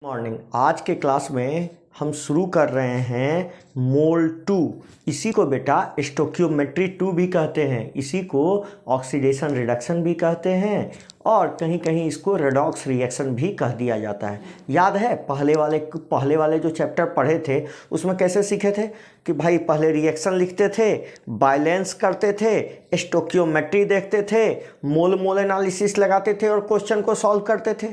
Morning. आज के class में हम शुरू कर रहे हैं मोल 2। इसी को बेटा स्टोकियोमेट्री 2 भी कहते हैं, इसी को ऑक्सीडेशन रिडक्शन भी कहते हैं और कहीं कहीं इसको रेडॉक्स रिएक्शन भी कह दिया जाता है। याद है पहले वाले जो चैप्टर पढ़े थे उसमें कैसे सीखे थे कि भाई पहले रिएक्शन लिखते थे, बैलेंस करते थे, स्टोकियोमेट्री देखते थे, मोल एनालिसिस लगाते थे और क्वेश्चन को सॉल्व करते थे।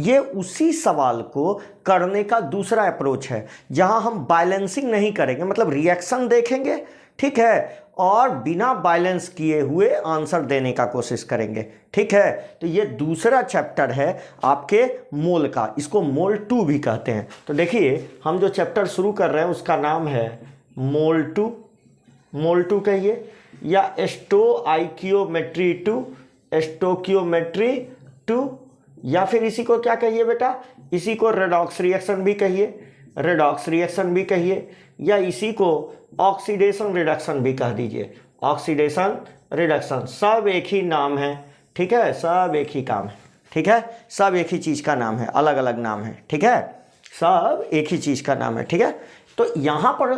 ये उसी सवाल को करने का दूसरा अप्रोच है जहां हम बैलेंसिंग नहीं करेंगे, मतलब रिएक्शन देखेंगे, ठीक है, और बिना बैलेंस किए हुए आंसर देने का कोशिश करेंगे, ठीक है। तो ये दूसरा चैप्टर है आपके मोल का, इसको मोल 2 भी कहते हैं। तो देखिए हम जो चैप्टर शुरू कर रहे हैं उसका नाम है मोल 2। मोल 2 कहिए या स्टोकियोमेट्री 2, स्टोकियोमेट्री 2, या फिर इसी को क्या कहिए बेटा, इसी को रेडॉक्स रिएक्शन भी कहिए, रेडॉक्स रिएक्शन भी कहिए, या इसी को ऑक्सीडेशन रिडक्शन भी कह दीजिए, ऑक्सीडेशन रिडक्शन। सब एक ही नाम है, ठीक है, सब एक ही काम है, ठीक है, सब एक ही चीज़ का नाम है, अलग अलग नाम है, ठीक है, सब एक ही चीज़ का नाम है, ठीक है। तो यहाँ पर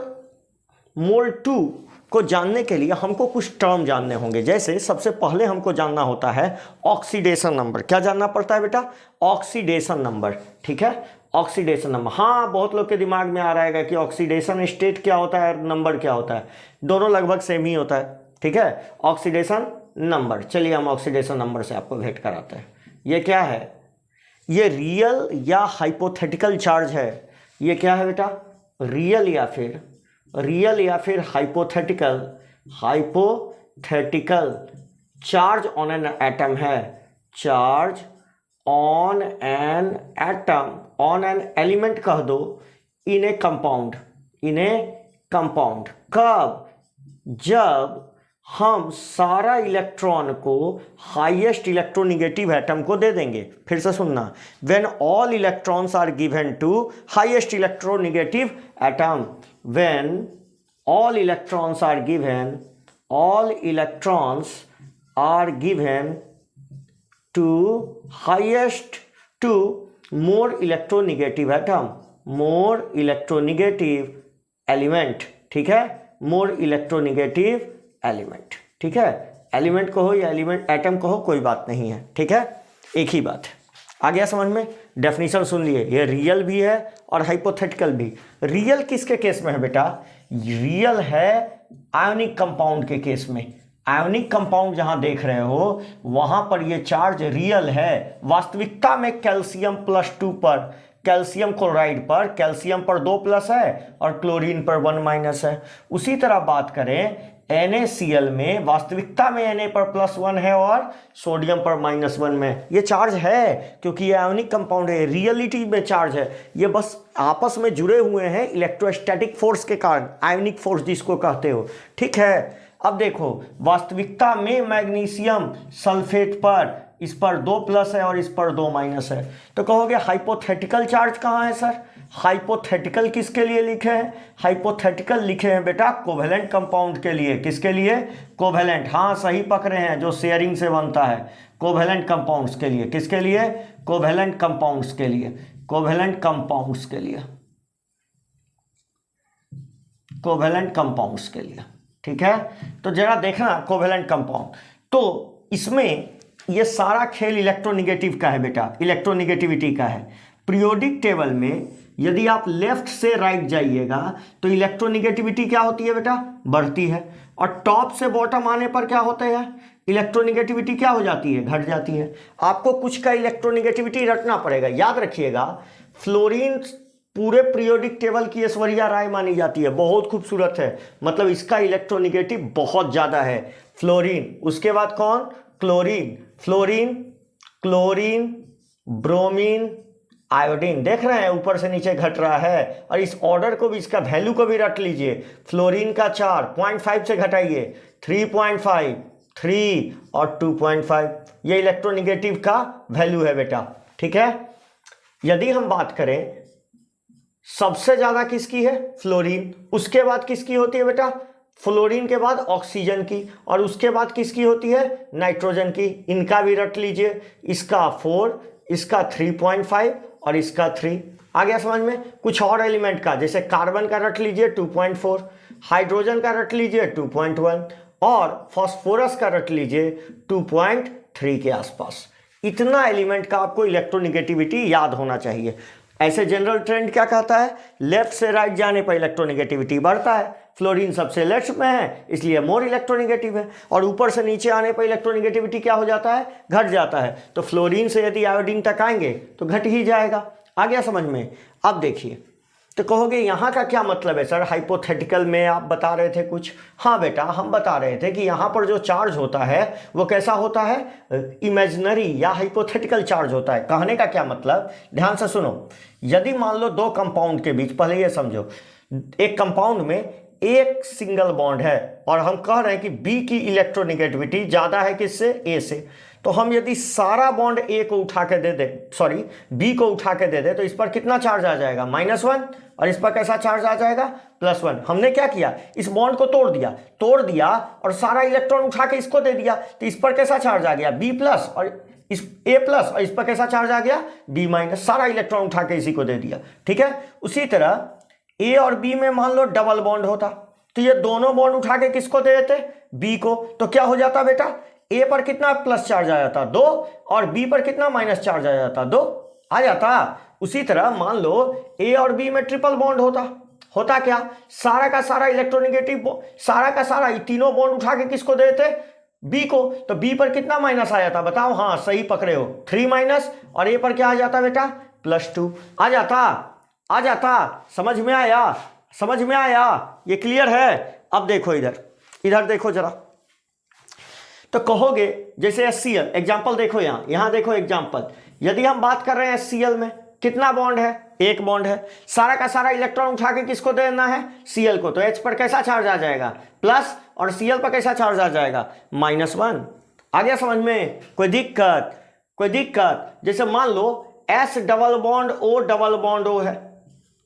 मोल 2 को जानने के लिए हमको कुछ टर्म जानने होंगे। जैसे सबसे पहले हमको जानना होता है ऑक्सीडेशन नंबर। क्या जानना पड़ता है बेटा? ऑक्सीडेशन नंबर, ठीक है, ऑक्सीडेशन नंबर। हाँ, बहुत लोग के दिमाग में आ रहा है कि ऑक्सीडेशन स्टेट क्या होता है, नंबर क्या होता है, दोनों लगभग सेम ही होता है, ठीक है, ऑक्सीडेशन नंबर। चलिए हम ऑक्सीडेशन नंबर से आपको भेंट कराते हैं। ये क्या है? ये रियल या हाइपोथेटिकल चार्ज है। ये क्या है बेटा? रियल या फिर hypothetical charge on an atom है, charge on an atom, on an element कह दो, इन ए कंपाउंड, कब? जब हम सारा इलेक्ट्रॉन को हाईएस्ट इलेक्ट्रोनेगेटिव एटम को दे देंगे। फिर से सुनना, when all electrons are given to highest electronegative atom, when all electrons are given to highest to more electronegative atom, more electronegative element, ठीक है, more electronegative element, ठीक है, एलिमेंट कहो या एलिमेंट एटम कहो कोई बात नहीं है, ठीक है, एक ही बात है। आ गया समझ में? डेफिनेशन सुन लिए, ये रियल भी है और हाइपोथेटिकल भी। रियल किसके केस में है बेटा? रियल है आयोनिक कंपाउंड के केस में। आयोनिक कंपाउंड जहां देख रहे हो वहां पर ये चार्ज रियल है। वास्तविकता में कैल्शियम +2 पर, कैल्शियम क्लोराइड पर, कैल्शियम पर 2+ है और क्लोरीन पर 1- है। उसी तरह बात करें NaCl में, वास्तविकता में Na पर +1 है और सोडियम पर -1 में। ये चार्ज है क्योंकि ये आयोनिक कंपाउंड है, रियलिटी में चार्ज है। ये बस आपस में जुड़े हुए हैं इलेक्ट्रोस्टैटिक फोर्स के कारण, आयोनिक फोर्स जिसको कहते हो, ठीक है। अब देखो, वास्तविकता में मैग्नीशियम सल्फेट पर, इस पर 2+ है और इस पर 2- है। तो कहोगे हाइपोथेटिकल चार्ज कहाँ है सर? हाइपोथेटिकल किसके लिए लिखे हैं? हाइपोथेटिकल लिखे हैं बेटा कोवेलेंट कंपाउंड के लिए। किसके लिए? कोवेलेंट, हाँ सही पकड़े हैं, जो शेयरिंग से बनता है, कोवेलेंट कंपाउंड्स के लिए। किसके लिए? कोवेलेंट कंपाउंड्स के लिए, कोवेलेंट कंपाउंड्स के लिए, कोवेलेंट कंपाउंड्स के लिए, ठीक है। तो जरा देखना कोवेलेंट कंपाउंड, तो इसमें ये सारा खेल इलेक्ट्रोनेगेटिव का है बेटा, इलेक्ट्रोनेगेटिविटी का है। पीरियोडिक टेबल में यदि आप लेफ्ट से राइट जाइएगा तो इलेक्ट्रोनेगेटिविटी क्या होती है बेटा? बढ़ती है, और टॉप से बॉटम आने पर क्या होता है? इलेक्ट्रोनेगेटिविटी क्या हो जाती है? घट जाती है। आपको कुछ का इलेक्ट्रोनेगेटिविटी रखना पड़ेगा, याद रखिएगा। फ्लोरीन पूरे पीरियोडिक टेबल की ऐश्वर्या राय मानी जाती है, बहुत खूबसूरत है, मतलब इसका इलेक्ट्रोनेगेटिव बहुत ज़्यादा है, फ्लोरीन। उसके बाद कौन? Chlorine, bromine, iodine. देख रहे हैं ऊपर से नीचे घट रहा है, और इस ऑर्डर को भी, इसका वैल्यू को भी रट लीजिए। फ्लोरीन का 4, 0.5 से घटाइए, 3.5, 3 और 2.5, ये इलेक्ट्रोनेगेटिव का वैल्यू है बेटा, ठीक है। यदि हम बात करें सबसे ज्यादा किसकी है? फ्लोरीन। उसके बाद किसकी होती है बेटा? फ्लोरीन के बाद ऑक्सीजन की, और उसके बाद किसकी होती है? नाइट्रोजन की। इनका भी रट लीजिए, इसका 4, इसका 3.5 और इसका 3। आ गया समझ में? कुछ और एलिमेंट का, जैसे कार्बन का रट लीजिए 2.4, हाइड्रोजन का रट लीजिए 2.1 और फास्फोरस का रट लीजिए 2.3 के आसपास। इतना एलिमेंट का आपको इलेक्ट्रोनिगेटिविटी याद होना चाहिए। ऐसे जनरल ट्रेंड क्या कहता है? लेफ्ट से राइट जाने पर इलेक्ट्रोनिगेटिविटी बढ़ता है। फ्लोरीन सबसे लेफ्ट में है इसलिए मोर इलेक्ट्रोनिगेटिव है, और ऊपर से नीचे आने पर इलेक्ट्रोनिगेटिविटी क्या हो जाता है? घट जाता है। तो फ्लोरीन से यदि आयोडीन तक आएंगे तो घट ही जाएगा। आ गया समझ में? अब देखिए, तो कहोगे यहाँ का क्या मतलब है सर? हाइपोथेटिकल में आप बता रहे थे कुछ। हाँ बेटा, हम बता रहे थे कि यहाँ पर जो चार्ज होता है वो कैसा होता है? इमेजिनरी या हाइपोथेटिकल चार्ज होता है। कहने का क्या मतलब, ध्यान से सुनो। यदि मान लो दो कंपाउंड के बीच, पहले ये समझो, एक कंपाउंड में एक सिंगल बॉन्ड है और हम कह रहे हैं कि बी की इलेक्ट्रोनिगेटिविटी ज्यादा है किससे? ए से। तो हम यदि सारा बॉन्ड ए को उठा के दे दे, सॉरी बी को उठा के दे दे, तो इस पर कितना चार्ज आ जाएगा? -1। और इस पर कैसा चार्ज आ जाएगा? +1। हमने क्या किया? इस बॉन्ड को तोड़ दिया और सारा इलेक्ट्रॉन उठा के इसको दे दिया, तो इस पर कैसा चार्ज आ गया? B+, और इस A+, और इस पर कैसा चार्ज आ गया? B-। सारा इलेक्ट्रॉन उठा के इसी को दे दिया। ठीक है, उसी तरह ए और बी में मान लो डबल बॉन्ड होता, तो ये दोनों बॉन्ड उठा के किसको दे देते? बी को। तो क्या हो जाता बेटा? ए पर कितना प्लस चार्ज आ जाता? 2, और बी पर कितना माइनस चार्ज आ जाता? 2 आ जाता। उसी तरह मान लो ए और बी में ट्रिपल बॉन्ड होता क्या? सारा का सारा इलेक्ट्रोनिगेटिव, सारा का सारा तीनों बॉन्ड उठा के किसको दे देते? बी को। तो बी पर कितना माइनस आ जाता? बताओ। हाँ सही पकड़े हो, 3-, और ए पर क्या आ जाता बेटा? +2 आ जाता। समझ में आया? ये क्लियर है? अब देखो इधर देखो जरा। तो कहोगे जैसे HCl, एग्जांपल देखो, यहां देखो एग्जांपल। यदि हम बात कर रहे हैं HCl में कितना बॉन्ड है? एक बॉन्ड है। सारा का सारा इलेक्ट्रॉन उठा के किसको देना है? Cl को। तो H पर कैसा चार्ज आ जाएगा? प्लस, और Cl पर कैसा चार्ज आ जाएगा? -1। आ गया समझ में? कोई दिक्कत? जैसे मान लो S डबल बॉन्ड O है।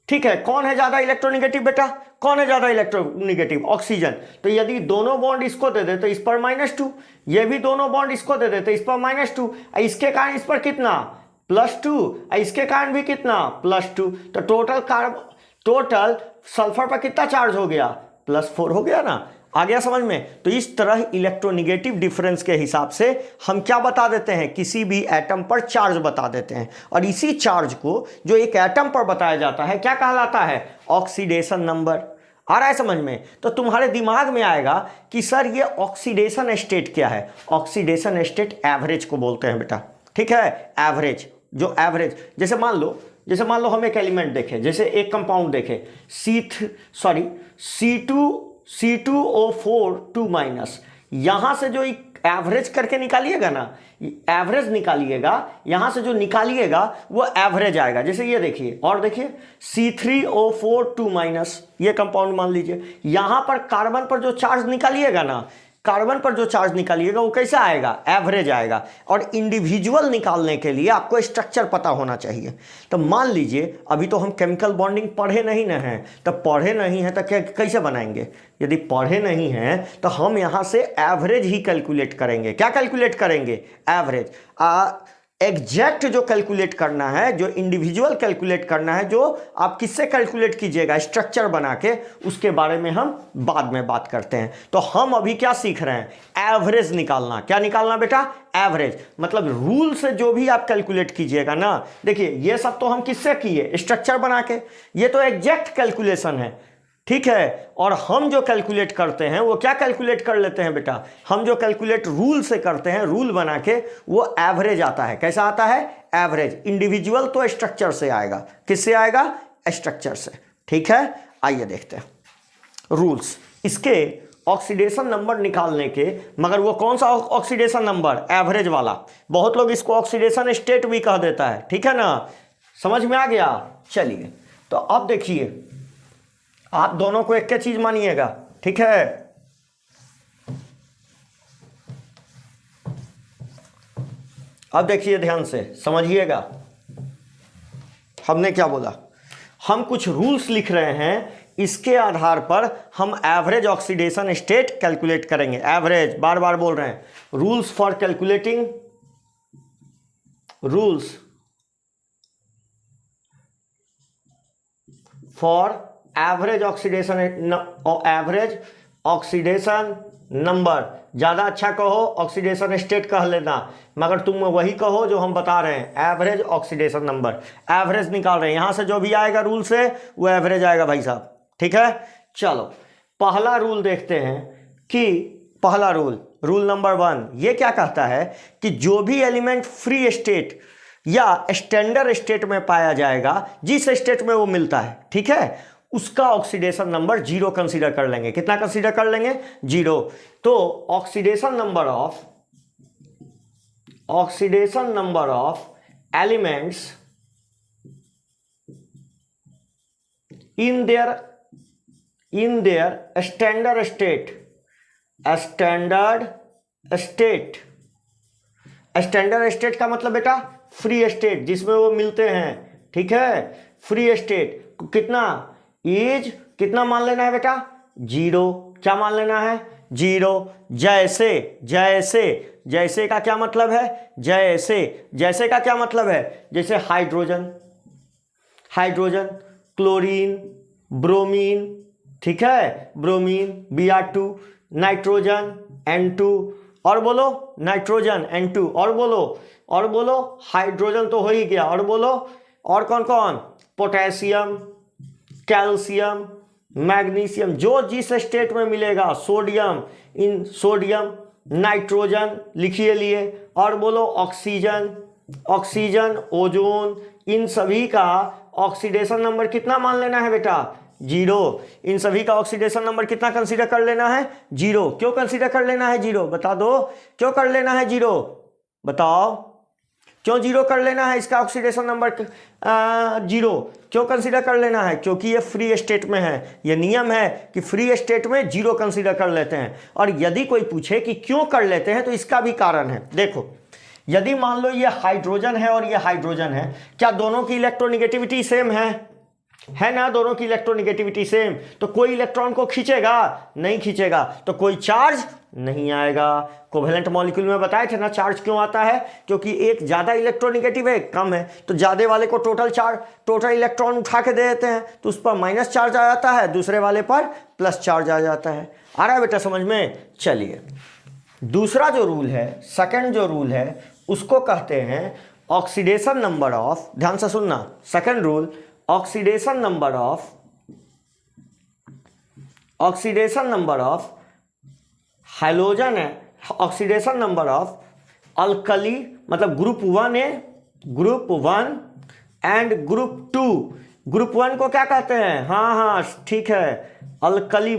ठीक है, कौन है ज्यादा इलेक्ट्रोनिगेटिव बेटा? कौन है ज्यादा इलेक्ट्रोनिगेटिव? ऑक्सीजन। तो यदि दोनों बॉन्ड इसको दे दे तो इस पर -2, ये भी दोनों बॉन्ड इसको दे दे तो इस पर -2, इसके कारण इस पर कितना? +2, इसके कारण भी कितना? +2। तो टोटल सल्फर पर कितना चार्ज हो गया? +4 हो गया ना। आ गया समझ में? तो इस तरह इलेक्ट्रोनिगेटिव डिफरेंस के हिसाब से हम क्या बता देते हैं? किसी भी एटम पर चार्ज बता देते हैं, और इसी चार्ज को जो एक एटम पर बताया जाता है क्या कहलाता है? Oxidation number. आ रहा है समझ में? तो तुम्हारे दिमाग में आएगा कि सर ये ऑक्सीडेशन स्टेट क्या है? ऑक्सीडेशन स्टेट एवरेज को बोलते हैं बेटा। ठीक है, एवरेज। जो एवरेज, जैसे मान लो हम एक एलिमेंट देखें, जैसे एक कंपाउंड देखें C2O4 2-, यहां से जो एवरेज करके निकालिएगा ना, एवरेज निकालिएगा, यहां से जो निकालिएगा वो एवरेज आएगा। जैसे ये देखिए, और देखिए C3O4 2-, ये कंपाउंड मान लीजिए। यहां पर कार्बन पर जो चार्ज निकालिएगा ना, वो कैसा आएगा? एवरेज आएगा। और इंडिविजुअल निकालने के लिए आपको स्ट्रक्चर पता होना चाहिए। तो मान लीजिए अभी तो हम केमिकल बॉन्डिंग पढ़े नहीं ना हैं, तो कैसे बनाएंगे? यदि पढ़े नहीं हैं तो हम यहाँ से एवरेज ही कैलकुलेट करेंगे। क्या कैलकुलेट करेंगे? एवरेज। एग्जैक्ट जो कैलकुलेट करना है, जो इंडिविजुअल कैलकुलेट करना है, जो आप किससे कैलकुलेट कीजिएगा? स्ट्रक्चर बना के, उसके बारे में हम बाद में बात करते हैं। तो हम अभी क्या सीख रहे हैं? एवरेज निकालना। क्या निकालना बेटा? एवरेज। मतलब रूल से जो भी आप कैलकुलेट कीजिएगा ना, देखिए ये सब तो हम किससे किए? स्ट्रक्चर बना के। ये तो एग्जैक्ट कैलकुलेशन है। ठीक है, और हम जो कैलकुलेट करते हैं वो क्या कैलकुलेट कर लेते हैं बेटा? हम जो कैलकुलेट रूल से करते हैं, रूल बना के, वो एवरेज आता है। कैसा आता है? एवरेज। इंडिविजुअल तो स्ट्रक्चर से आएगा। किससे आएगा? स्ट्रक्चर से। ठीक है, आइए देखते हैं रूल्स इसके ऑक्सीडेशन नंबर निकालने के। मगर वो कौन सा ऑक्सीडेशन नंबर? एवरेज वाला। बहुत लोग इसको ऑक्सीडेशन स्टेट भी कह देता है। ठीक है ना, समझ में आ गया? चलिए, तो अब देखिए, आप दोनों को एक चीज मानिएगा। ठीक है, अब देखिए ध्यान से समझिएगा हमने क्या बोला। हम कुछ रूल्स लिख रहे हैं, इसके आधार पर हम एवरेज ऑक्सीडेशन स्टेट कैलकुलेट करेंगे। एवरेज, बार बार बोल रहे हैं। Rules for calculating for average oxidation number. ज़्यादा अच्छा कहो ऑक्सीडेशन स्टेट कह लेना, मगर तुम वही कहो जो हम बता रहे हैं, एवरेज ऑक्सीडेशन नंबर। एवरेज निकाल रहे हैं, यहाँ से जो भी आएगा रूल से वो एवरेज आएगा भाई साहब, ठीक है। चलो पहला रूल देखते हैं कि पहला रूल नंबर 1 ये क्या कहता है कि जो भी एलिमेंट फ्री स्टेट या स्टैंडर्ड स्टेट में पाया जाएगा, जिस स्टेट में वो मिलता है, ठीक है, उसका ऑक्सीडेशन नंबर 0 कंसीडर कर लेंगे। कितना कंसीडर कर लेंगे? 0। तो oxidation number of elements in their standard state का मतलब बेटा फ्री स्टेट, जिसमें वो मिलते हैं, ठीक है। फ्री स्टेट कितना इज कितना मान लेना है बेटा? 0। क्या मान लेना है? 0। जैसे का क्या मतलब है? जैसे का क्या मतलब है? जैसे हाइड्रोजन, क्लोरीन, ब्रोमीन, ठीक है, ब्रोमीन Br2, नाइट्रोजन N2, और बोलो नाइट्रोजन N2, और बोलो हाइड्रोजन तो हो ही गया, और बोलो और कौन कौन? पोटेशियम, कैल्शियम, मैग्नीशियम, जो जिस स्टेट में मिलेगा, सोडियम, नाइट्रोजन लिखिए लिए, और बोलो ऑक्सीजन, ओजोन, इन सभी का ऑक्सीडेशन नंबर कितना मान लेना है बेटा? 0। इन सभी का ऑक्सीडेशन नंबर कितना कंसीडर कर लेना है? 0। क्यों कंसीडर कर लेना है 0? बता दो, क्यों कर लेना है 0? बताओ, क्यों 0 कर लेना है? इसका ऑक्सीडेशन नंबर 0 क्यों कंसीडर कर लेना है? क्योंकि ये फ्री स्टेट में है। ये नियम है कि फ्री स्टेट में 0 कंसीडर कर लेते हैं। और यदि कोई पूछे कि क्यों कर लेते हैं, तो इसका भी कारण है। देखो, यदि मान लो ये हाइड्रोजन है और ये हाइड्रोजन है, क्या दोनों की इलेक्ट्रोनिगेटिविटी सेम है ना? दोनों की इलेक्ट्रोनिगेटिविटी सेम, तो कोई इलेक्ट्रॉन को खींचेगा? नहीं खींचेगा, तो कोई चार्ज नहीं आएगा। कोवेलेंट मॉलिक्यूल में बताए थे ना चार्ज क्यों आता है? क्योंकि एक ज्यादा इलेक्ट्रोनिगेटिव है, कम है, तो ज्यादा वाले को टोटल इलेक्ट्रॉन उठा के दे देते हैं, तो उस पर माइनस चार्ज आ जाता है, दूसरे वाले पर प्लस चार्ज आ जाता है। आ रहा है बेटा समझ में? चलिए, दूसरा जो रूल है, सेकंड जो रूल है, उसको कहते हैं ऑक्सीडेशन नंबर ऑफ, ध्यान से सुनना, second rule, oxidation number of hydrogen है, ऑक्सीडेशन नंबर ऑफ अल्कली, मतलब ग्रुप 1 एंड ग्रुप 2। ग्रुप 1 को क्या कहते हैं? हाँ ठीक है, अल्कली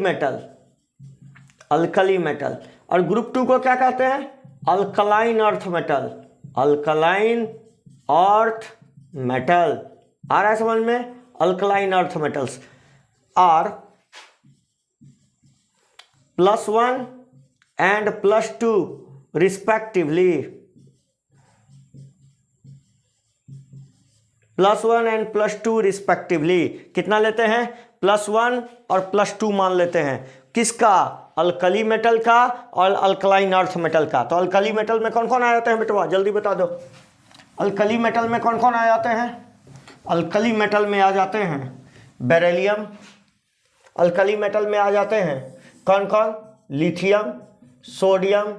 मेटल, और ग्रुप 2 को क्या कहते हैं? Alkaline earth metal. आ रहा है समझ में? Alkaline earth metals are +1 and +2 respectively. +1 and +2 respectively. कितना लेते हैं? +1 और +2 मान लेते हैं। किसका? अल्कली मेटल का और अल्कलाइन अर्थ मेटल का। तो अल्कली मेटल में कौन कौन आ जाते हैं बेटवा? जल्दी बता दो। अल्कली मेटल में कौन कौन आ जाते हैं? अल्कली मेटल में आ जाते हैं बेरिलियम। अल्कली मेटल में आ जाते हैं कौन कौन? Lithium, sodium,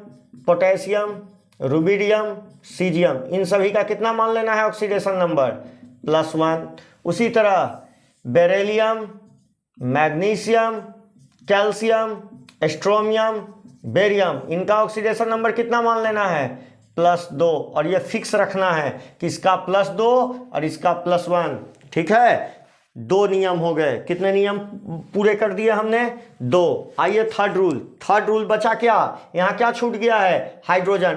potassium, rubidium, caesium. इन सभी का कितना मान लेना है ऑक्सीडेशन नंबर? +1। उसी तरह बेरिलियम, मैग्नीशियम, कैल्शियम, स्ट्रोमियम, बेरियम, इनका ऑक्सीडेशन नंबर कितना मान लेना है? +2। और ये फिक्स रखना है कि इसका +2 और इसका +1, ठीक है। 2 नियम हो गए। कितने नियम पूरे कर दिए हमने? 2। आइए थर्ड रूल बचा क्या? यहाँ क्या छूट गया है? हाइड्रोजन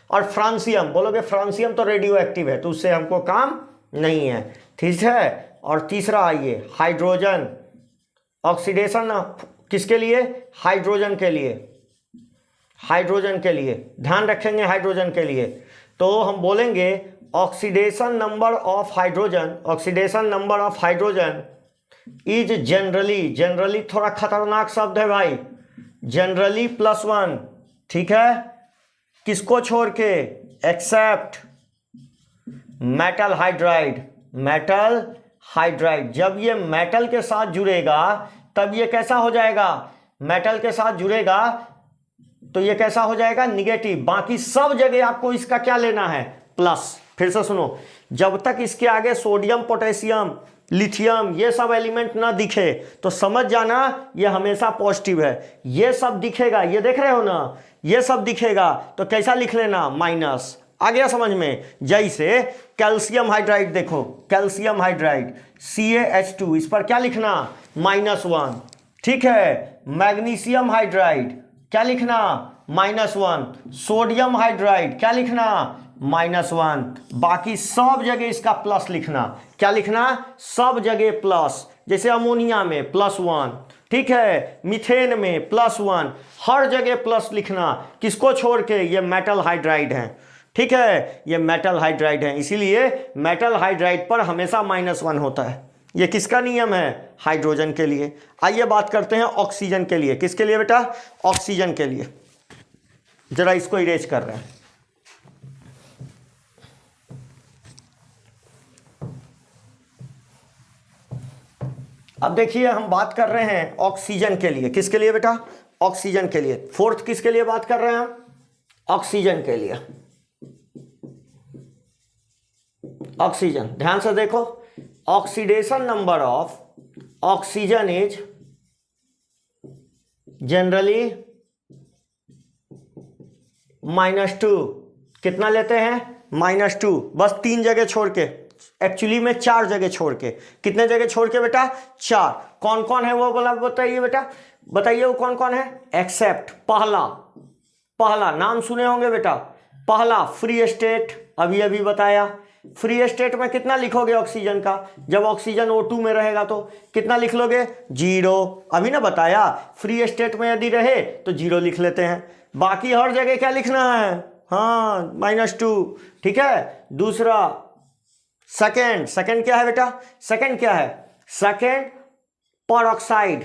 और फ्रांसियम। बोलोगे फ्रांसियम तो रेडियो एक्टिव है, तो उससे हमको काम नहीं है, ठीक है। और तीसरा आइए, हाइड्रोजन ऑक्सीडेशन किसके लिए? हाइड्रोजन के लिए ध्यान रखेंगे, हाइड्रोजन के लिए। तो हम बोलेंगे oxidation number of hydrogen is generally थोड़ा खतरनाक शब्द है भाई, जनरली +1, ठीक है। किसको छोड़ के? Except metal hydride. जब ये मेटल के साथ जुड़ेगा तब ये कैसा हो जाएगा, मेटल के साथ जुड़ेगा तो ये कैसा हो जाएगा, निगेटिव। बाकी सब जगह आपको इसका क्या लेना है, प्लस। फिर से सुनो, जब तक इसके आगे सोडियम, पोटेशियम, लिथियम ये सब एलिमेंट ना दिखे तो समझ जाना ये हमेशा पॉजिटिव है। ये सब दिखेगा, ये देख रहे हो ना, ये सब दिखेगा तो कैसा लिख लेना, माइनस। आ गया समझ में। जैसे कैल्शियम हाइड्राइड, देखो कैल्शियम हाइड्राइड CaH2, इस पर क्या लिखना, -1, ठीक है। मैग्नीशियम हाइड्राइड क्या लिखना, -1। सोडियम हाइड्राइड क्या लिखना, -1। बाकी सब जगह इसका प्लस लिखना। क्या लिखना, सब जगह प्लस। जैसे अमोनिया में +1, ठीक है, मीथेन में +1, हर जगह प्लस लिखना। किसको छोड़ के, ये मेटल हाइड्राइड हैं, ठीक है, ये मेटल हाइड्राइड हैं, इसीलिए मेटल हाइड्राइड पर हमेशा -1 होता है। ये किसका नियम है, हाइड्रोजन के लिए। आइए बात करते हैं ऑक्सीजन के लिए। किसके लिए बेटा, ऑक्सीजन के लिए। जरा इसको इरेज कर रहे हैं। अब देखिए हम बात कर रहे हैं ऑक्सीजन के लिए। किसके लिए बेटा, ऑक्सीजन के लिए। फोर्थ किसके लिए बात कर रहे हैं हम, ऑक्सीजन के लिए। ऑक्सीजन, ध्यान से देखो, oxidation number of oxygen is generally -2। कितना लेते हैं, -2। बस 3 जगह छोड़ के, एक्चुअली में 4 जगह छोड़ के। कितने जगह छोड़ के बेटा, 4। कौन कौन है वो बोला, बताइए बेटा, बताइए वो कौन कौन है। एक्सेप्ट, पहला नाम सुने होंगे बेटा, पहला फ्री स्टेट, अभी अभी बताया। फ्री स्टेट में कितना लिखोगे ऑक्सीजन का, जब ऑक्सीजन O2 में रहेगा तो कितना लिख लोगे, 0। अभी ना बताया, फ्री स्टेट में यदि रहे तो 0 लिख लेते हैं। बाकी हर जगह क्या लिखना है, हाँ -2, ठीक है। दूसरा सेकंड क्या है बेटा, सेकंड क्या है, सेकंड परऑक्साइड।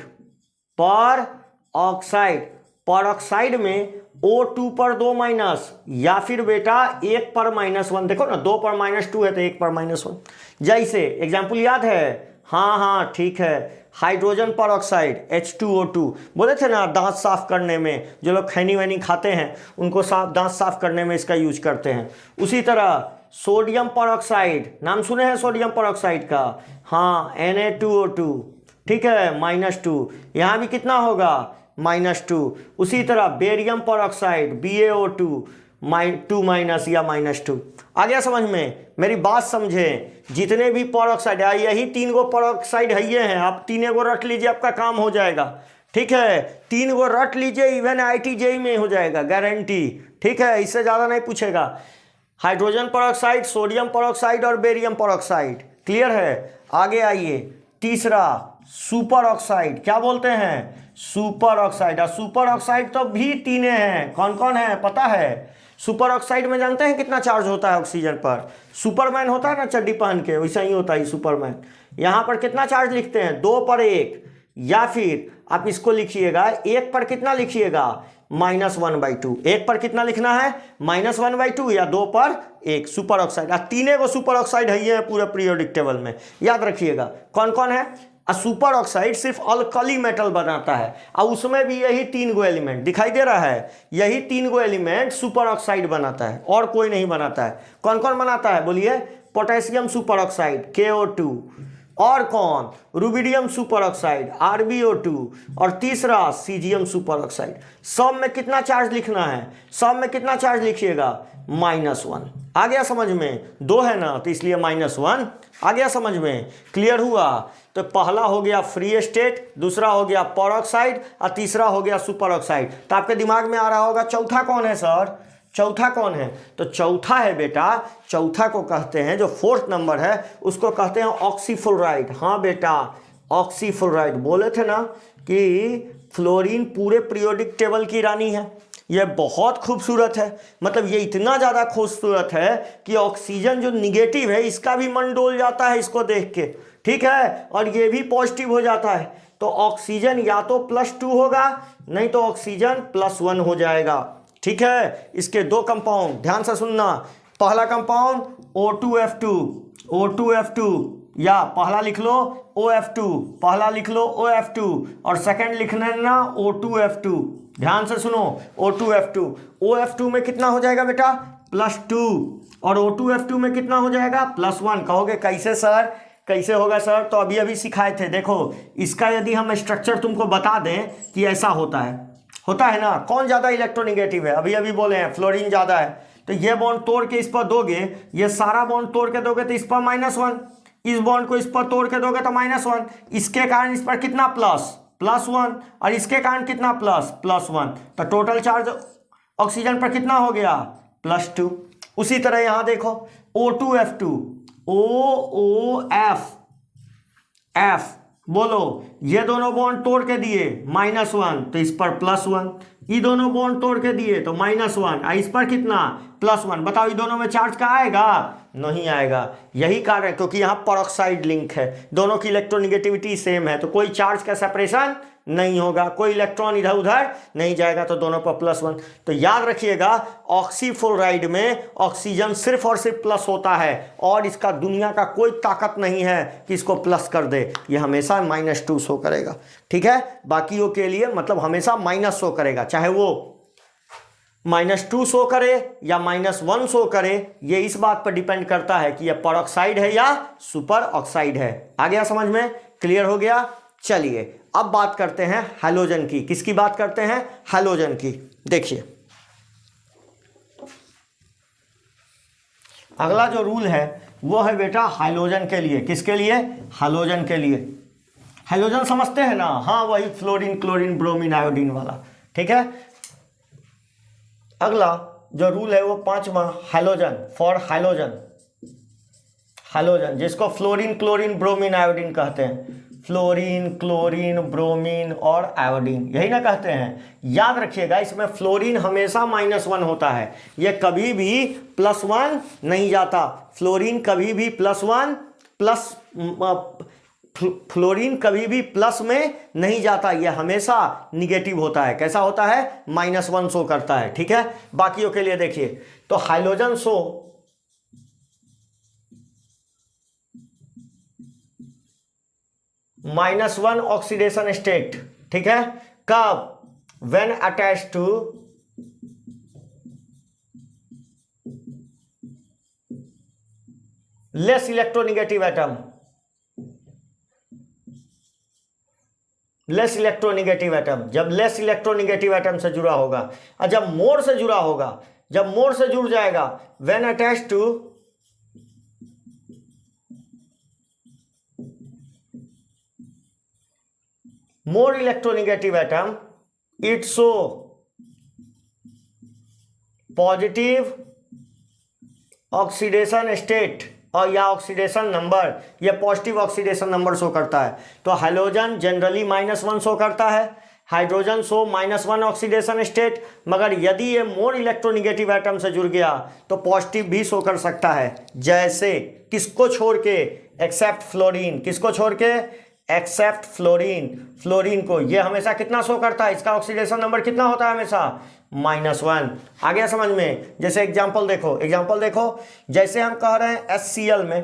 परऑक्साइड में O2 पर 2 माइनस, या फिर बेटा 1 पर -1। देखो ना, 2 पर -2 है तो 1 पर -1। जैसे एग्जाम्पल याद है, हाँ ठीक है, हाइड्रोजन परऑक्साइड H2O2 बोले थे ना, दांत साफ करने में, जो लोग खैनी वैनी खाते हैं उनको दांत साफ करने में इसका यूज करते हैं। उसी तरह सोडियम परऑक्साइड, नाम सुने हैं सोडियम परऑक्साइड का, हाँ Na2O2, ठीक है, -2। यहाँ भी कितना होगा, -2। उसी तरह बेरियम परऑक्साइड BaO2 2- या -2। आ गया समझ में, मेरी बात समझें। जितने भी परऑक्साइड है, यही 3 गो परऑक्साइड है ये हैं, आप 3 गो रट लीजिए, आपका काम हो जाएगा, ठीक है। 3 गो रट लीजिए, इवन IIT JEE में हो जाएगा, गारंटी, ठीक है, इससे ज़्यादा नहीं पूछेगा। हाइड्रोजन परऑक्साइड, सोडियम परऑक्साइड और बेरियम परऑक्साइड, क्लियर है। आगे आइए, तीसरा सुपर ऑक्साइड, क्या बोलते हैं, सुपर ऑक्साइड। और सुपर ऑक्साइड तो भी 3 हैं, कौन कौन है पता है। सुपर ऑक्साइड में जानते हैं कितना चार्ज होता है ऑक्सीजन पर, सुपरमैन होता है ना चड्डी पहन के, वैसा ही होता है सुपरमैन। यहाँ पर कितना चार्ज लिखते हैं, 2 पर 1, या फिर आप इसको लिखिएगा 1 पर कितना लिखिएगा, -1/2। 1 पर कितना लिखना है, -1/2, या 2 पर 1 सुपर ऑक्साइड। 3 को सुपर ऑक्साइड है ये पूरे पीरियोडिक टेबल में, याद रखिएगा कौन कौन है। सुपर ऑक्साइड सिर्फ अल्कली मेटल बनाता है, और उसमें भी यही 3 गो एलिमेंट दिखाई दे रहा है, यही 3 गो एलिमेंट सुपर ऑक्साइड बनाता है, और कोई नहीं बनाता है। कौन कौन बनाता है बोलिए, पोटेशियम सुपर ऑक्साइड KO2, और कौन, रुबिडियम सुपर ऑक्साइड RbO2, और तीसरा सीजियम सुपर ऑक्साइड। सब में कितना चार्ज लिखना है, सब में कितना चार्ज लिखिएगा, -1। आ गया समझ में, 2 है ना तो इसलिए -1। आ गया समझ में, क्लियर हुआ। तो पहला हो गया फ्री स्टेट, दूसरा हो गया परऑक्साइड, और तीसरा हो गया सुपर ऑक्साइड। तो आपके दिमाग में आ रहा होगा चौथा कौन है सर, चौथा कौन है, तो चौथा है बेटा, चौथा को कहते हैं, जो 4th नंबर है उसको कहते हैं ऑक्सीफ्लोराइड। हाँ बेटा, ऑक्सीफ्लोराइड। बोले थे ना कि फ्लोरीन पूरे पीरियोडिक टेबल की रानी है, यह बहुत खूबसूरत है। मतलब ये इतना ज़्यादा खूबसूरत है कि ऑक्सीजन जो निगेटिव है इसका भी मन डोल जाता है इसको देख के, ठीक है, और ये भी पॉजिटिव हो जाता है। तो ऑक्सीजन या तो +2 होगा, नहीं तो ऑक्सीजन +1 हो जाएगा, ठीक है। इसके 2 कंपाउंड ध्यान से सुनना। पहला कंपाउंड O2F2, या पहला लिख लो OF2, पहला लिख लो OF2 और सेकंड लिखना ना O2F2। ध्यान से सुनो, O2F2, OF2 में कितना हो जाएगा बेटा +2 और O2F2 में कितना हो जाएगा +1। कहोगे कैसे सर, कैसे होगा सर? तो अभी अभी सिखाए थे। देखो इसका यदि हम स्ट्रक्चर तुमको बता दें कि ऐसा होता है ना, कौन ज़्यादा इलेक्ट्रोनिगेटिव है? अभी अभी बोले हैं फ्लोरीन ज़्यादा है, तो ये बॉन्ड तोड़ के इस पर दोगे, ये सारा बॉन्ड तोड़ के दोगे तो इस पर -1, इस बॉन्ड को इस पर तोड़ के दोगे तो -1, इसके कारण इस पर कितना +1 और इसके कारण कितना +1, तो टोटल चार्ज ऑक्सीजन पर कितना हो गया +2। उसी तरह यहां देखो O2F2, OOF, बोलो ये दोनों बॉन्ड तोड़ के दिए -1 तो इस पर +1, ये दोनों बॉन्ड तोड़ के दिए तो -1 और इस पर कितना +1। बताओ ये दोनों में चार्ज का आएगा? नहीं आएगा। यही कारण है क्योंकि यहाँ परऑक्साइड लिंक है, दोनों की इलेक्ट्रोनिगेटिविटी सेम है, तो कोई चार्ज का सेपरेशन नहीं होगा, कोई इलेक्ट्रॉन इधर उधर नहीं जाएगा, तो दोनों पर +1। तो याद रखिएगा ऑक्सीफ्लोराइड में ऑक्सीजन सिर्फ और सिर्फ प्लस होता है और इसका दुनिया का कोई ताकत नहीं है कि इसको प्लस कर दे, ये हमेशा -2 शो करेगा। ठीक है, बाकियों के लिए मतलब हमेशा माइनस शो करेगा, चाहे वो -2 शो करे या -1 शो करे, ये इस बात पर डिपेंड करता है कि यह परऑक्साइड है या सुपर ऑक्साइड है। आ गया समझ में? क्लियर हो गया? चलिए अब बात करते हैं हैलोजन की। किसकी बात करते हैं? हैलोजन की। देखिए अगला जो रूल है वो है बेटा हैलोजन के लिए। किसके लिए? हैलोजन के लिए। हैलोजन समझते हैं ना? हाँ, वही फ्लोरीन, क्लोरीन, ब्रोमीन, आयोडीन वाला। ठीक है, अगला जो रूल है वो 5वां, हैलोजन, फॉर हैलोजन, जिसको फ्लोरीन, क्लोरीन, ब्रोमीन, आयोडीन कहते हैं। फ्लोरीन, क्लोरीन, ब्रोमीन और आयोडीन, यही ना कहते हैं। याद रखिएगा इसमें फ्लोरीन हमेशा -1 होता है, यह कभी भी +1 नहीं जाता। फ्लोरीन कभी भी फ्लोरीन कभी भी प्लस में नहीं जाता, यह हमेशा निगेटिव होता है। कैसा होता है? -1 शो करता है। ठीक है, बाकियों के लिए देखिए तो हाइड्रोजन शो -1 ऑक्सीडेशन स्टेट। ठीक है, कब? When attach to less electronegative atom, less electronegative atom, जब लेस इलेक्ट्रोनिगेटिव एटम से जुड़ा होगा और जब मोर से जुड़ा होगा, जब मोर से जुड़ जाएगा, when attach to more electronegative atom, it show positive oxidation state और या ऑक्सीडेशन नंबर, ये पॉजिटिव ऑक्सीडेशन नंबर शो करता है। तो हैलोजन जनरली -1 शो करता है, हाइड्रोजन शो -1 ऑक्सीडेशन स्टेट, मगर यदि ये मोर इलेक्ट्रोनिगेटिव एटम से जुड़ गया तो पॉजिटिव भी शो कर सकता है। जैसे किसको छोड़ के? Except fluorine. किसको छोड़ के? Except fluorine. फ्लोरीन को ये हमेशा कितना शो करता है? इसका ऑक्सीडेशन नंबर कितना होता है? हमेशा -1। आ गया समझ में? जैसे एग्जांपल देखो, जैसे हम कह रहे हैं HCl में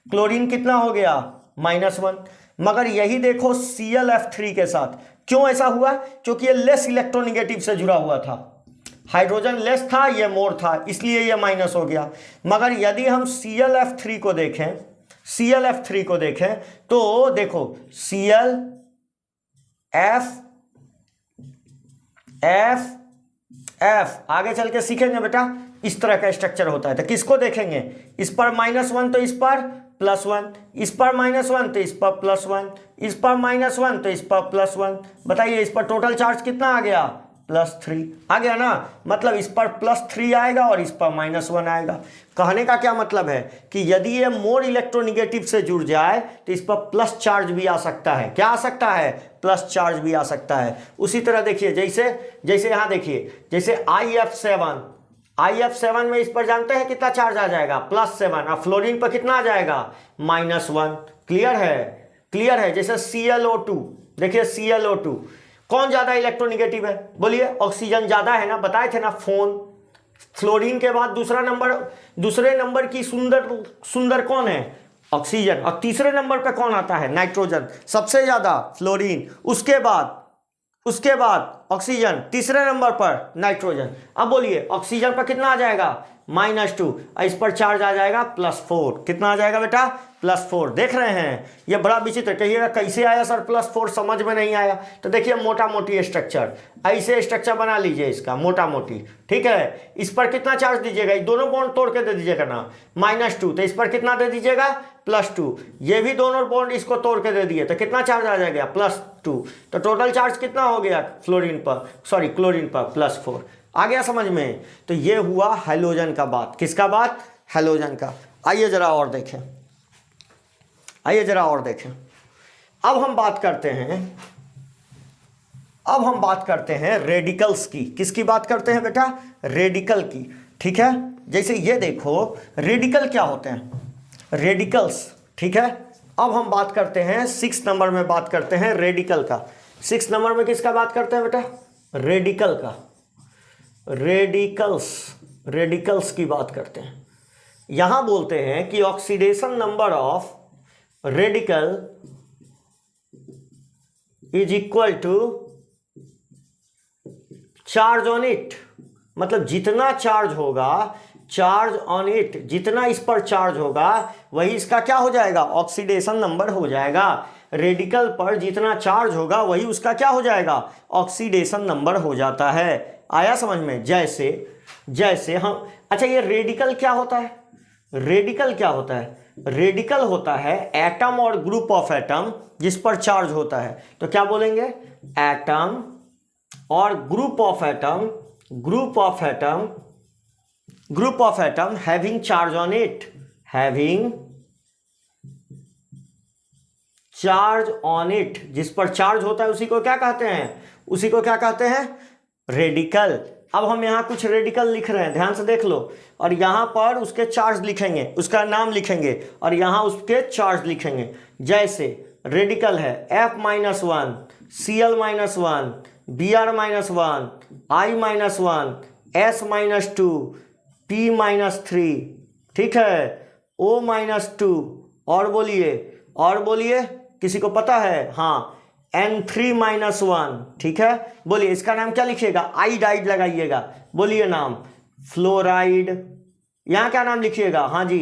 क्लोरीन कितना हो गया? -1, मगर यही देखो ClF3 के साथ। क्यों ऐसा हुआ? क्योंकि ये लेस इलेक्ट्रोनिगेटिव से जुड़ा हुआ था, हाइड्रोजन लेस था, ये मोर था, इसलिए ये माइनस हो गया। मगर यदि हम ClF3 को देखें तो देखो ClF आगे चल के सीखेंगे बेटा, इस तरह का स्ट्रक्चर होता है। तो किसको देखेंगे? इस पर -1 तो इस पर +1, इस पर -1 तो इस पर +1, इस पर -1 तो इस पर +1। बताइए इस पर टोटल चार्ज कितना आ गया? +3 आ गया ना? मतलब इस पर +3 आएगा और इस पर -1 आएगा। कहने का क्या मतलब है कि यदि ये मोर इलेक्ट्रोनिगेटिव से जुड़ जाए तो इस पर प्लस चार्ज भी आ सकता है। क्या आ सकता है? प्लस चार्ज भी आ सकता है। उसी तरह देखिए जैसे यहाँ देखिए, जैसे IF7 में इस पर जानते हैं कितना चार्ज आ जाएगा? +7, और फ्लोरीन पर कितना आ जाएगा? -1। क्लियर है? जैसे ClO2, देखिए ClO2 कौन ज्यादा इलेक्ट्रोनिगेटिव है? बोलिए। ऑक्सीजन ज्यादा है ना, बताए थे ना। फ्लोरीन के बाद दूसरे नंबर की सुंदर कौन है? ऑक्सीजन। और तीसरे नंबर पे कौन आता है? नाइट्रोजन। सबसे ज़्यादा फ्लोरीन, उसके बाद ऑक्सीजन, तीसरे नंबर पर नाइट्रोजन। अब बोलिए ऑक्सीजन पर कितना आ जाएगा? -2। इस पर चार्ज आ जाएगा +4। कितना आ जाएगा बेटा? +4। देख रहे हैं ये बड़ा विचित्र। कहिएगा कैसे आया सर +4, समझ में नहीं आया। तो देखिए मोटा मोटी स्ट्रक्चर, ऐसे स्ट्रक्चर बना लीजिए इसका मोटा मोटी, ठीक है। इस पर कितना चार्ज दीजिएगा? ये दोनों बॉन्ड तोड़ के दे दीजिएगा ना, -2। तो इस पर कितना दे दीजिएगा? +2। ये भी दोनों बॉन्ड इसको तोड़ के दे दिए तो कितना चार्ज आ जाएगा? +2। तो टोटल चार्ज कितना हो गया क्लोरीन पर? +4। आ गया समझ में? तो ये हुआ हैलोजन का बात। किसका बात? हैलोजन का। आइए जरा और देखें, अब हम बात करते हैं रेडिकल्स की। किसकी बात करते हैं बेटा? रेडिकल की, ठीक है। जैसे ये देखो रेडिकल क्या होते हैं? रेडिकल्स, ठीक है। अब हम बात करते हैं 6 नंबर में, बात करते हैं रेडिकल का। 6 नंबर में किसका बात करते हैं बेटा? रेडिकल का। रेडिकल्स की बात करते हैं। यहां बोलते हैं कि oxidation number of radical is equal to charge on it. मतलब जितना चार्ज होगा, चार्ज ऑन इट, जितना इस पर चार्ज होगा वही इसका क्या हो जाएगा? ऑक्सीडेशन नंबर हो जाएगा। रेडिकल पर जितना चार्ज होगा वही उसका क्या हो जाएगा? ऑक्सीडेशन नंबर हो जाता है। आया समझ में? जैसे हम, अच्छा ये रेडिकल क्या होता है? रेडिकल होता है एटम और ग्रुप ऑफ एटम जिस पर चार्ज होता है। तो क्या बोलेंगे? एटम और group of atom having charge on it, जिस पर चार्ज होता है उसी को क्या कहते हैं? रेडिकल। अब हम यहां कुछ रेडिकल लिख रहे हैं, ध्यान से देख लो। और यहां पर उसके चार्ज लिखेंगे, उसका नाम लिखेंगे, और यहां उसके चार्ज लिखेंगे। जैसे रेडिकल है F-1, Cl-1, Br-1, I-1, S-2, P-3, ठीक है, O-2। और बोलिए किसी को पता है? हाँ, N3-1, ठीक है। बोलिए इसका नाम क्या लिखिएगा? आइडाइड लगाइएगा। बोलिए नाम फ्लोराइड। यहां क्या नाम लिखिएगा? हाँ जी,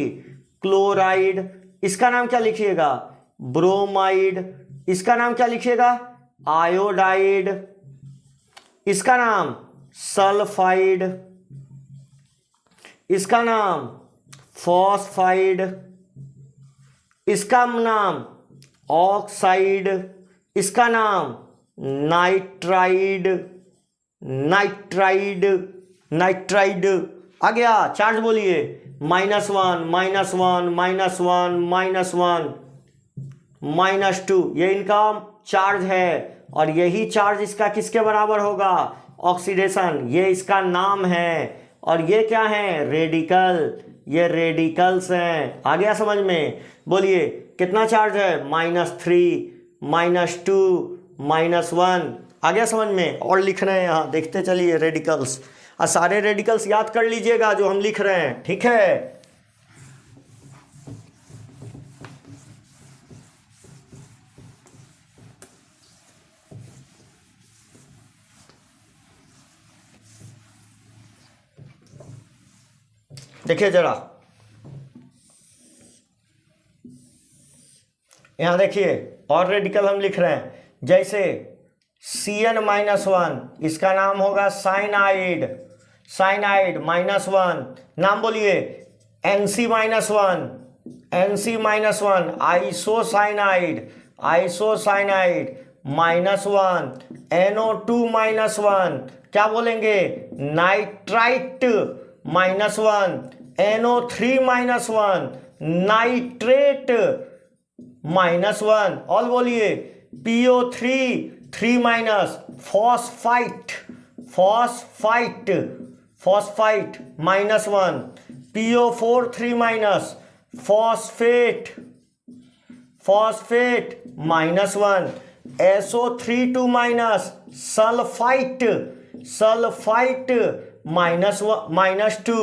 क्लोराइड। इसका नाम क्या लिखिएगा? ब्रोमाइड। इसका नाम क्या लिखिएगा? आयोडाइड। इसका नाम सल्फाइड। इसका नाम फॉस्फाइड। इसका नाम ऑक्साइड। इसका नाम नाइट्राइड। आ गया। चार्ज बोलिए -1, -2। ये इनका चार्ज है और यही चार्ज इसका किसके बराबर होगा? ऑक्सीडेशन। ये इसका नाम है और ये क्या है? रेडिकल। ये रेडिकल्स हैं। आ गया समझ में? बोलिए कितना चार्ज है? -3, -2, -1। आ गया समझ में? और लिख रहे हैं यहाँ, देखते चलिए रेडिकल्स। और सारे रेडिकल्स याद कर लीजिएगा जो हम लिख रहे हैं, ठीक है। देखिए जरा, यहां देखिए और रेडिकल हम लिख रहे हैं। जैसे Cn-1, इसका नाम होगा साइनाइड। -1। नाम बोलिए Nc-1, आइसोसाइनाइड। -1। NO2-1, क्या बोलेंगे? नाइट्राइट। -1। NO3-1, nitrate. -1। और बोलिए PO3, 3-, phosphite. -1। PO4, 3-, phosphate. -1। SO3, sulphite. -2।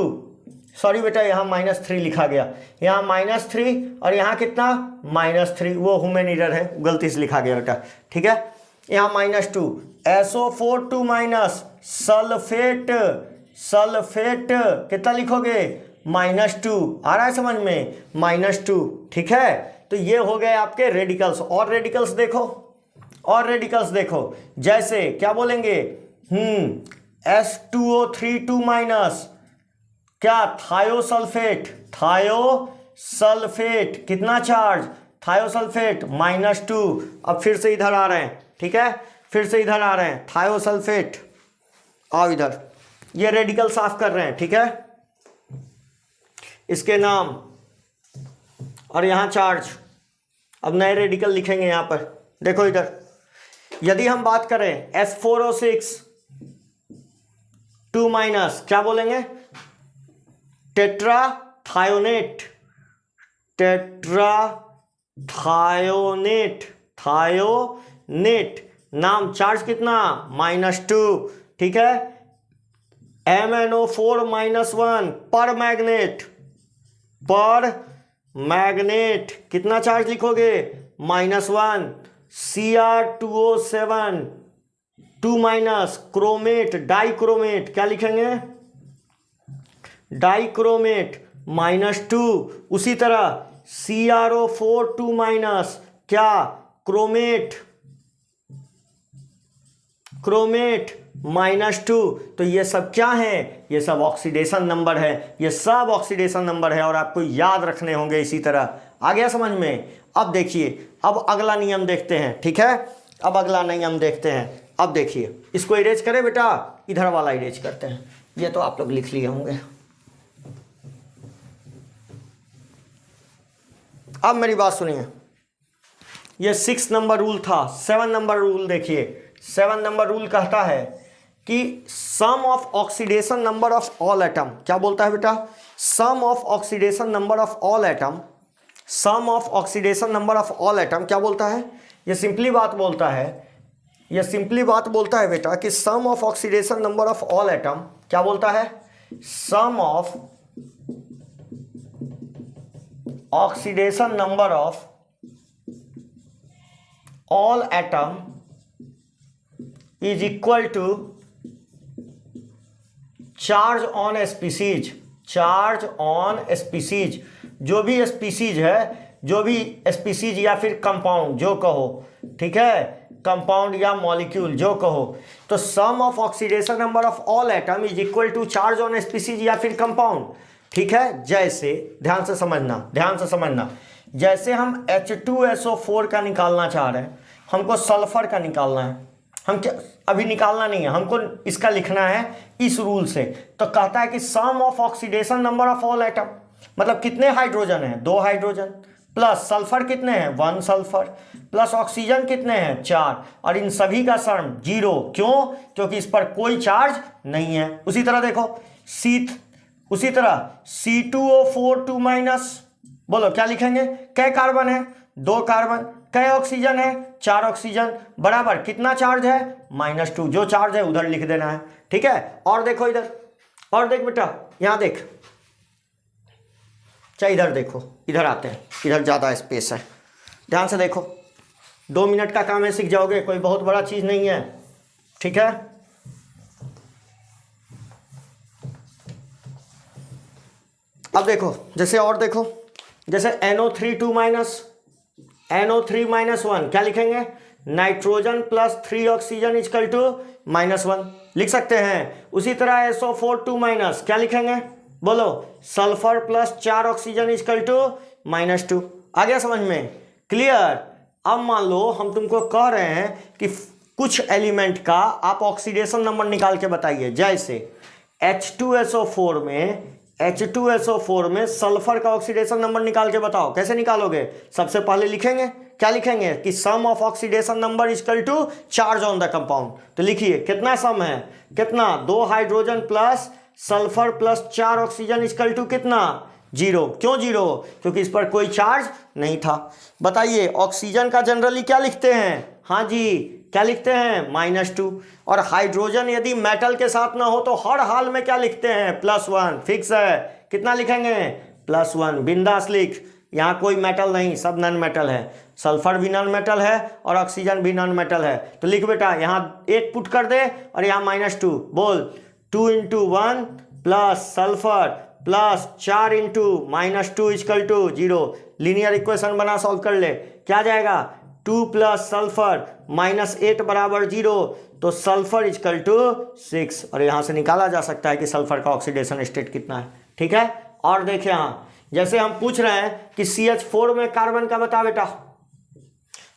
Sorry बेटा, यहाँ -3 लिखा गया, यहाँ -3 और यहाँ कितना -3, वो ह्यूमन एरर है, गलती से लिखा गया बेटा, ठीक है। यहाँ -2 SO4 2 माइनस सल्फेट, सल्फेट कितना लिखोगे -2, आ रहा है समझ में, -2, ठीक है। तो ये हो गए आपके रेडिकल्स। और रेडिकल्स देखो, और रेडिकल्स देखो, जैसे क्या बोलेंगे, S2O3 2 माइनस क्या, थायोसल्फेट, थायोसल्फेट कितना चार्ज, थायोसल्फेट -2। अब फिर से इधर आ रहे हैं, ठीक है, फिर से इधर आ रहे हैं, थायोसल्फेट, आओ इधर, ये रेडिकल साफ कर रहे हैं, ठीक है, इसके नाम और यहां चार्ज। अब नए रेडिकल लिखेंगे यहां पर, देखो इधर, यदि हम बात करें S4O6 2 माइनस क्या बोलेंगे, टेट्राथायोनेट, टेट्राथायोनेट, थायोनेट, नाम, चार्ज कितना -2, ठीक है। MnO4 -1 पर मैग्नेट, पर मैग्नेट कितना चार्ज लिखोगे -1। Cr2O7 2 माइनस क्रोमेट, डाइक्रोमेट क्या लिखेंगे, डाइक्रोमेट -2। उसी तरह CrO4 2 माइनस क्या, क्रोमेट, क्रोमेट -2। तो ये सब क्या है, ये सब ऑक्सीडेशन नंबर है, ये सब ऑक्सीडेशन नंबर है और आपको याद रखने होंगे इसी तरह। आ गया समझ में। अब देखिए, अब अगला नियम देखते हैं, ठीक है, अब अगला नियम देखते हैं। अब देखिए, इसको इरेज करें बेटा, इधर वाला इरेज करते हैं, ये तो आप लोग लिख लिए होंगे। अब मेरी बात सुनिए, ये 6 नंबर रूल था। 7 नंबर रूल देखिए, 7 नंबर रूल कहता है कि sum of oxidation number of all atom, क्या बोलता है बेटा, sum of oxidation number of all atom, sum of oxidation number of all atom क्या बोलता है, ये सिंपली बात बोलता है, ये सिंपली बात बोलता है बेटा कि sum of oxidation number of all atom क्या बोलता है, sum of oxidation number of all atom is equal to charge on species, charge on species. जो भी स्पीसीज है, जो भी स्पीसीज या फिर कंपाउंड जो कहो, ठीक है, कंपाउंड या मॉलिक्यूल जो कहो, तो sum of oxidation number of all atom is equal to charge on species या फिर कंपाउंड, ठीक है। जैसे ध्यान से समझना, ध्यान से समझना, जैसे हम H2SO4 का निकालना चाह रहे हैं, हमको सल्फर का निकालना है, हम क्या अभी निकालना नहीं है, हमको इसका लिखना है इस रूल से। तो कहता है कि sum of oxidation number of all atom, मतलब कितने हाइड्रोजन हैं, 2 हाइड्रोजन, प्लस सल्फर कितने हैं, 1 सल्फर, प्लस ऑक्सीजन कितने हैं, 4, और इन सभी का सम 0। क्यों, क्योंकि इस पर कोई चार्ज नहीं है। उसी तरह देखो उसी तरह C2O4 2 माइनस, बोलो क्या लिखेंगे, कै कार्बन है, 2 कार्बन, कै ऑक्सीजन है, 4 ऑक्सीजन, बराबर कितना चार्ज है, -2। जो चार्ज है उधर लिख देना है, ठीक है। और देखो इधर, और देख बेटा, यहां देख, चाहे इधर देखो, इधर आते हैं, इधर ज़्यादा स्पेस है, ध्यान से देखो, 2 मिनट का काम है, सीख जाओगे, कोई बहुत बड़ा चीज़ नहीं है, ठीक है। अब देखो, जैसे और देखो, जैसे NO3 2 माइनस, NO3 -1 क्या लिखेंगे, nitrogen plus 3 oxygen equal to -1 लिख सकते हैं। उसी तरह SO4 2 माइनस क्या लिखेंगे, बोलो, sulphur plus 4 oxygen equal to -2। आ गया समझ में, क्लियर। अब मान लो हम तुमको कह रहे हैं कि कुछ एलिमेंट का आप ऑक्सीडेशन नंबर निकाल के बताइए। जैसे H2SO4 में सल्फर का ऑक्सीडेशन नंबर निकाल के बताओ। कैसे निकालोगे, सबसे पहले लिखेंगे, क्या लिखेंगे कि sum of oxidation number equal to charge on the compound. तो लिखिए कितना सम है, कितना, 2 hydrogen plus sulphur plus 4 oxygen equal to कितना, 0। क्यों 0, क्योंकि इस पर कोई चार्ज नहीं था। बताइए ऑक्सीजन का जनरली क्या लिखते हैं, हाँ जी क्या लिखते हैं, -2। और हाइड्रोजन यदि मेटल के साथ ना हो तो हर हाल में क्या लिखते हैं, +1, फिक्स है। कितना लिखेंगे +1, बिंदास लिख। यहाँ कोई मेटल नहीं, सब नॉन मेटल है। सल्फर भी नॉन मेटल है और ऑक्सीजन भी नॉन मेटल है। तो लिख बेटा, यहाँ 1 पुट कर दे और यहाँ -2, बोल 2 × 1 plus sulphur plus 4 × -2 = 0। Linear equation बना, सॉल्व कर ले। क्या जाएगा 2 + सल्फर -8 = 0, तो सल्फर = 6। और यहाँ से निकाला जा सकता है कि सल्फर का ऑक्सीडेशन स्टेट कितना है। ठीक है, और देखें यहाँ जैसे हम पूछ रहे हैं कि CH4 में कार्बन का बता बेटा,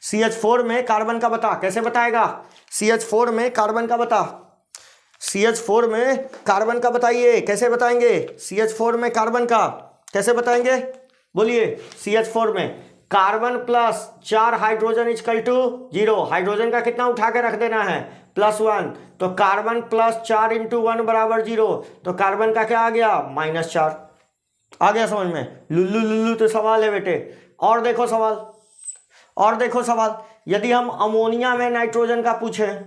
CH4 में कार्बन का बता। कैसे बताएगा, CH4 में कार्बन का बता, CH4 में कार्बन का बताइए, कैसे बताएंगे CH4 में कार्बन का कैसे बताएंगे, बोलिए। CH4 में कार्बन प्लस 4 हाइड्रोजन = 0। हाइड्रोजन का कितना उठा के रख देना है +1, तो कार्बन प्लस 4 × 1 = 0, तो कार्बन का क्या आ गया -4। आ गया समझ में, लुल्लू लुल्लू तो सवाल है बेटे। और देखो सवाल, और देखो सवाल, यदि हम अमोनिया में नाइट्रोजन का पूछें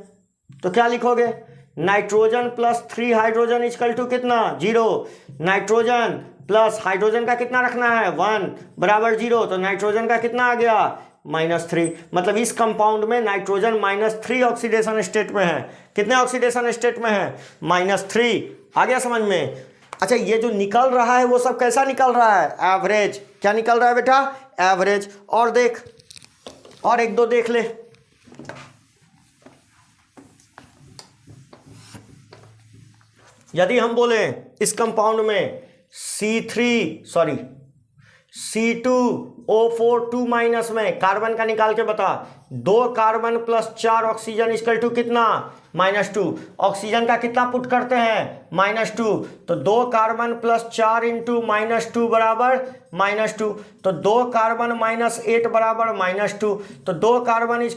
तो क्या लिखोगे, नाइट्रोजन प्लस 3 हाइड्रोजन = कितना 0। नाइट्रोजन प्लस हाइड्रोजन का कितना रखना है 1 = 0, तो नाइट्रोजन का कितना आ गया -3। मतलब इस कंपाउंड में नाइट्रोजन -3 ऑक्सीडेशन स्टेट में है। कितने ऑक्सीडेशन स्टेट में है -3। आ गया समझ में। अच्छा, ये जो निकल रहा है वो सब कैसा निकल रहा है, एवरेज। क्या निकल रहा है बेटा, एवरेज। और देख, और 1-2 देख ले। यदि हम बोले इस कंपाउंड में C2O4 2- में कार्बन का निकाल के बता। 2 कार्बन प्लस 4 ऑक्सीजन = कितना -2। ऑक्सीजन का कितना पुट करते हैं -2, तो 2 कार्बन प्लस 4 × -2 = -2, तो 2 कार्बन -8 = -2, तो 2 कार्बन =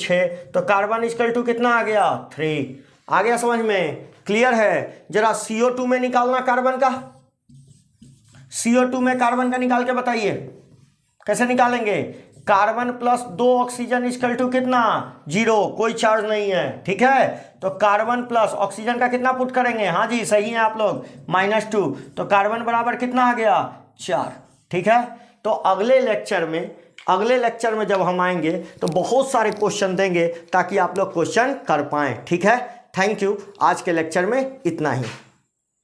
6, तो कार्बन = कितना आ गया 3। आ गया समझ में, क्लियर है। जरा CO2 में निकालना कार्बन का, CO2 में कार्बन का निकाल के बताइए, कैसे निकालेंगे। कार्बन प्लस 2 ऑक्सीजन = कितना 0, कोई चार्ज नहीं है। ठीक है, तो कार्बन प्लस ऑक्सीजन का कितना पुट करेंगे, हाँ जी सही है आप लोग -2, तो कार्बन बराबर कितना आ गया 4। ठीक है, तो अगले लेक्चर में जब हम आएंगे तो बहुत सारे क्वेश्चन देंगे ताकि आप लोग क्वेश्चन कर पाएं। ठीक है, थैंक यू। आज के लेक्चर में इतना ही।